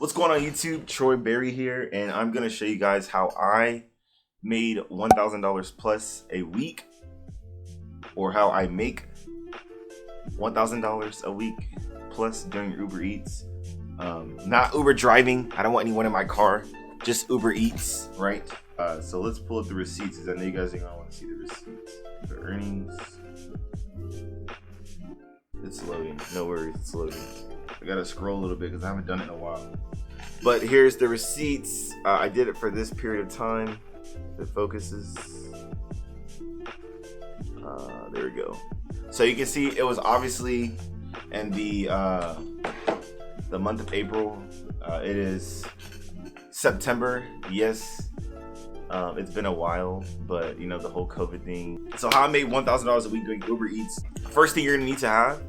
What's going on YouTube? Troy Berry here, and I'm gonna show you guys how I made $1,000 plus a week, or how I make $1,000 a week plus doing Uber Eats. Not Uber driving. I don't want anyone in my car. Just Uber Eats, right? So let's pull up the receipts, because I know you guys are gonna want to see the receipts. The earnings. It's loading. No worries, it's loading. I gotta scroll a little bit because I haven't done it in a while. But here's the receipts. I did it for this period of time. If it focuses. There we go. So you can see it was obviously in the month of April. It is September. Yes. It's been a while, but you know, the whole COVID thing. So how I made $1,000 a week doing Uber Eats. First thing you're gonna need to have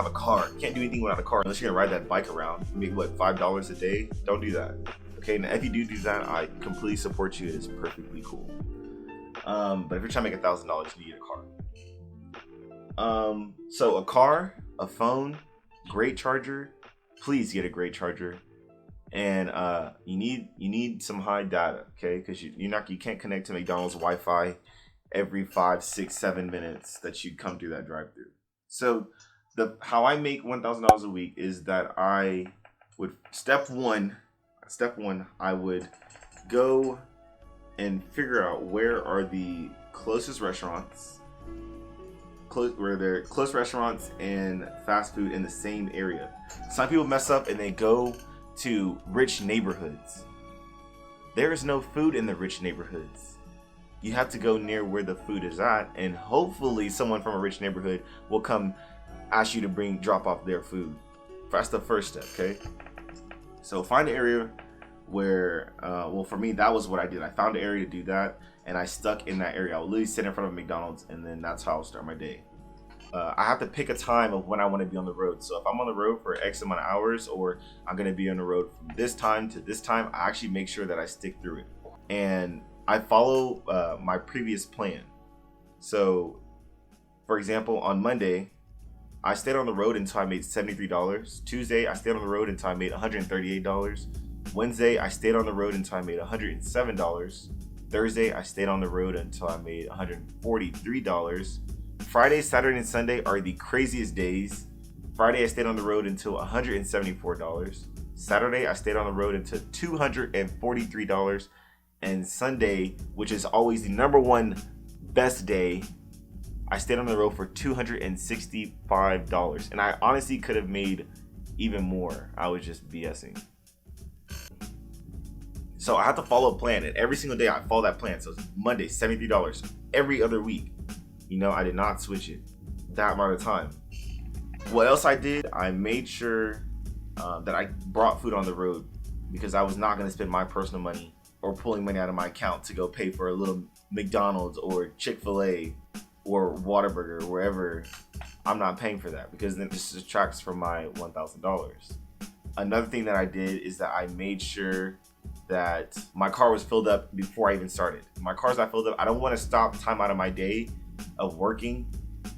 a car. You can't do anything without a car unless you're gonna ride that bike around. Make what, $5 a day? Don't do that. Okay, and if you do that, I completely support you. It's perfectly cool. But if you're trying to make $1,000, you need a car. So a car, a phone, great charger. Please get a great charger. And you need some high data, okay? Because you can't connect to McDonald's Wi-Fi every 5, 6, 7 minutes that you come through that drive-through. So how I make $1,000 a week is that I would step one, I would go and figure out where are the closest restaurants, where there are close restaurants and fast food in the same area. Some people mess up and they go to rich neighborhoods. There is no food in the rich neighborhoods. You have to go near where the food is at, and hopefully someone from a rich neighborhood will come ask you to drop off their food. That's the first step, okay? So find an area where, well, for me, that was what I did. I found an area to do that, and I stuck in that area. I would literally sit in front of McDonald's, and then that's how I'll start my day. I have to pick a time of when I want to be on the road. So if I'm on the road for X amount of hours, or I'm going to be on the road from this time to this time, I actually make sure that I stick through it. And I follow my previous plan. So, for example, on Monday, I stayed on the road until I made $73. Tuesday, I stayed on the road until I made $138. Wednesday, I stayed on the road until I made $107. Thursday, I stayed on the road until I made $143. Friday, Saturday, and Sunday are the craziest days. Friday, I stayed on the road until $174. Saturday, I stayed on the road until $243. And Sunday, which is always the number one best day, I stayed on the road for $265. And I honestly could have made even more. I was just BSing. So I have to follow a plan, and every single day I follow that plan. So it's Monday, $73. Every other week. You know, I did not switch it that amount of time. What else I did, I made sure that I brought food on the road, because I was not going to spend my personal money or pulling money out of my account to go pay for a little McDonald's or Chick-fil-A or Whataburger, wherever. I'm not paying for that, because then it just detracts from my $1,000. Another thing that I did is that I made sure that my car was filled up before I even started. My car's not filled up. I don't want to stop time out of my day of working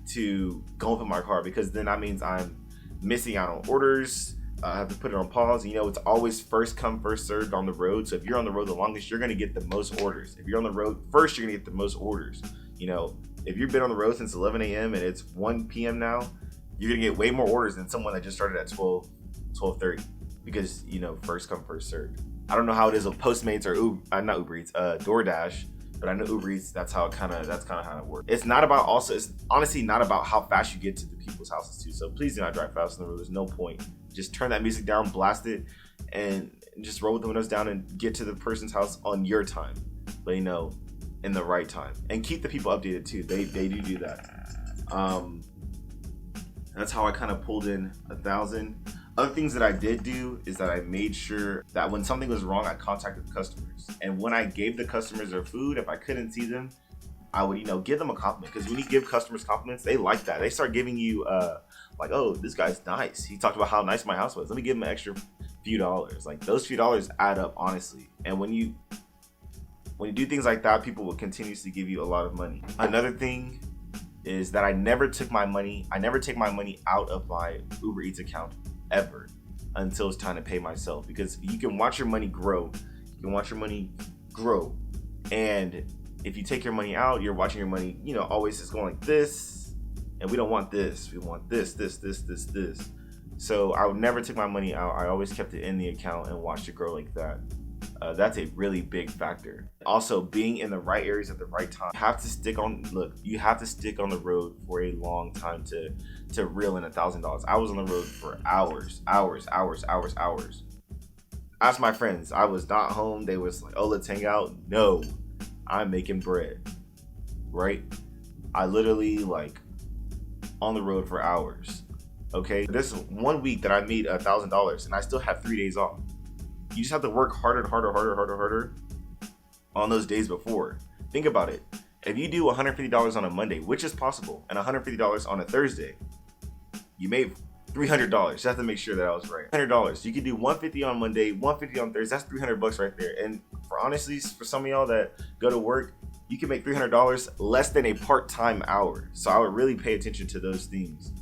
to go in my car, because then that means I'm missing out on orders. I have to put it on pause. You know, it's always first come, first served on the road. So if you're on the road the longest, you're going to get the most orders. If you're on the road first, you're going to get the most orders. You know, if you've been on the road since 11 a.m. and it's 1 p.m. now, you're going to get way more orders than someone that just started at 12:30, because, you know, first come, first served. I don't know how it is with Postmates or not Uber Eats, DoorDash. But I know Uber Eats, that's kind of how it works. It's honestly not about how fast you get to the people's houses too. So please do not drive fast on the road. There's no point. Just turn that music down, blast it, and just roll with the windows down and get to the person's house on your time. But, you know, in the right time. And keep the people updated too. They do that. That's how I kind of pulled in $1,000. Other things that I did do is that I made sure that when something was wrong, I contacted the customers. And when I gave the customers their food, if I couldn't see them, I would, give them a compliment. Because when you give customers compliments, they like that. They start giving you, like, oh, this guy's nice. He talked about how nice my house was. Let me give him an extra few dollars. Like, those few dollars add up, honestly. And when you do things like that, people will continuously give you a lot of money. Another thing is that I never take my money out of my Uber Eats account ever. until it's time to pay myself, because you can watch your money grow. You can watch your money grow. And if you take your money out, you're watching your money, you know, always just going like this. And we don't want this. We want this. So I would never take my money out. I always kept it in the account and watched it grow like that. That's a really big factor. Also, being in the right areas at the right time. You have to stick on the road for a long time to reel in $1,000. I was on the road for hours. Ask my friends. I was not home. They was like, oh, let's hang out. No, I'm making bread, right? I literally like on the road for hours. Okay, this 1 week that I made $1,000 and I still have 3 days off. You just have to work harder on those days before. Think about it. If you do $150 on a Monday, which is possible, and $150 on a Thursday, you made $300. You have to make sure that I was right. $100. You can do $150 on Monday, $150 on Thursday. That's $300 right there. And for some of y'all that go to work, you can make $300 less than a part-time hour. So I would really pay attention to those things.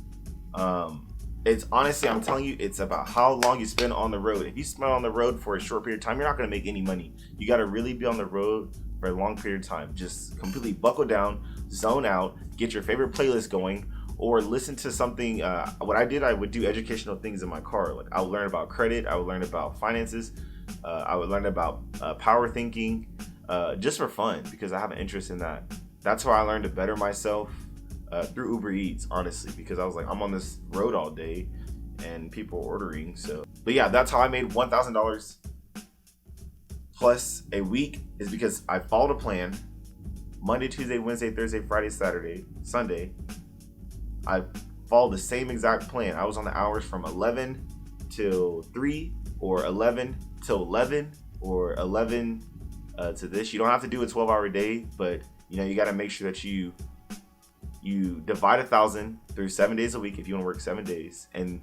It's honestly, I'm telling you, it's about how long you spend on the road. If you spend on the road for a short period of time, you're not going to make any money. You got to really be on the road for a long period of time. Just completely buckle down, zone out, get your favorite playlist going, or listen to something. What I did, I would do educational things in my car. Like I would learn about credit. I would learn about finances. I would learn about power thinking, just for fun, because I have an interest in that. That's how I learned to better myself. Through Uber Eats, honestly, because I was like, I'm on this road all day and people are ordering. So, but yeah, that's how I made $1,000 plus a week, is because I followed a plan. Monday, Tuesday, Wednesday, Thursday, Friday, Saturday, Sunday, I followed the same exact plan. I was on the hours from 11 till 3, or 11 till 11, or 11 to this. You don't have to do a 12-hour day, but you know, you got to make sure that you divide 1,000 through 7 days a week if you want to work 7 days and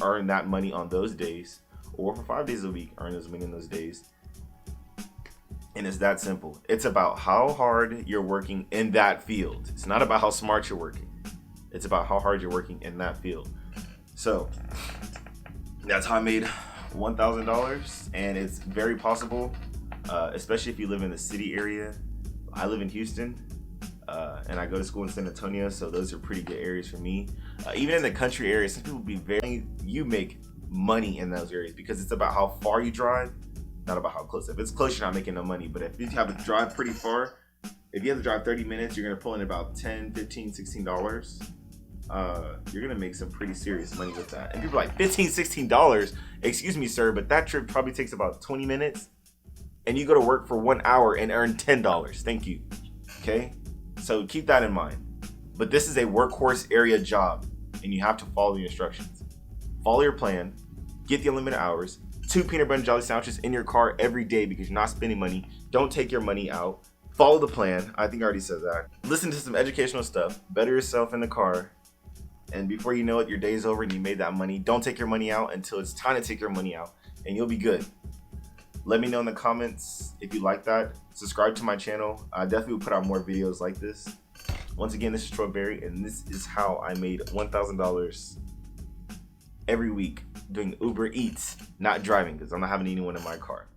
earn that money on those days, or for 5 days a week, earn those money in those days. And it's that simple. It's about how hard you're working in that field. It's not about how smart you're working. It's about how hard you're working in that field. So that's how I made $1,000, and it's very possible, especially if you live in the city area. I live in Houston. And I go to school in San Antonio, so those are pretty good areas for me. Even in the country areas, some people you make money in those areas, because it's about how far you drive, not about how close. If it's close, you're not making no money. But if you have to drive pretty far, if you have to drive 30 minutes, you're gonna pull in about $10, $15, $16. You're gonna make some pretty serious money with that. And people are like, $15, $16? Excuse me, sir, but that trip probably takes about 20 minutes, and you go to work for 1 hour and earn $10. Thank you. Okay. So keep that in mind. But this is a workhorse area job, and you have to follow the instructions. Follow your plan, get the unlimited hours, 2 peanut butter and jelly sandwiches in your car every day because you're not spending money. Don't take your money out. Follow the plan. I think I already said that. Listen to some educational stuff. Better yourself in the car. And before you know it, your day's over and you made that money. Don't take your money out until it's time to take your money out, and you'll be good. Let me know in the comments if you like that. Subscribe to my channel. I definitely will put out more videos like this. Once again, this is Troy Berry, and this is how I made $1,000 every week doing Uber Eats, not driving, because I'm not having anyone in my car.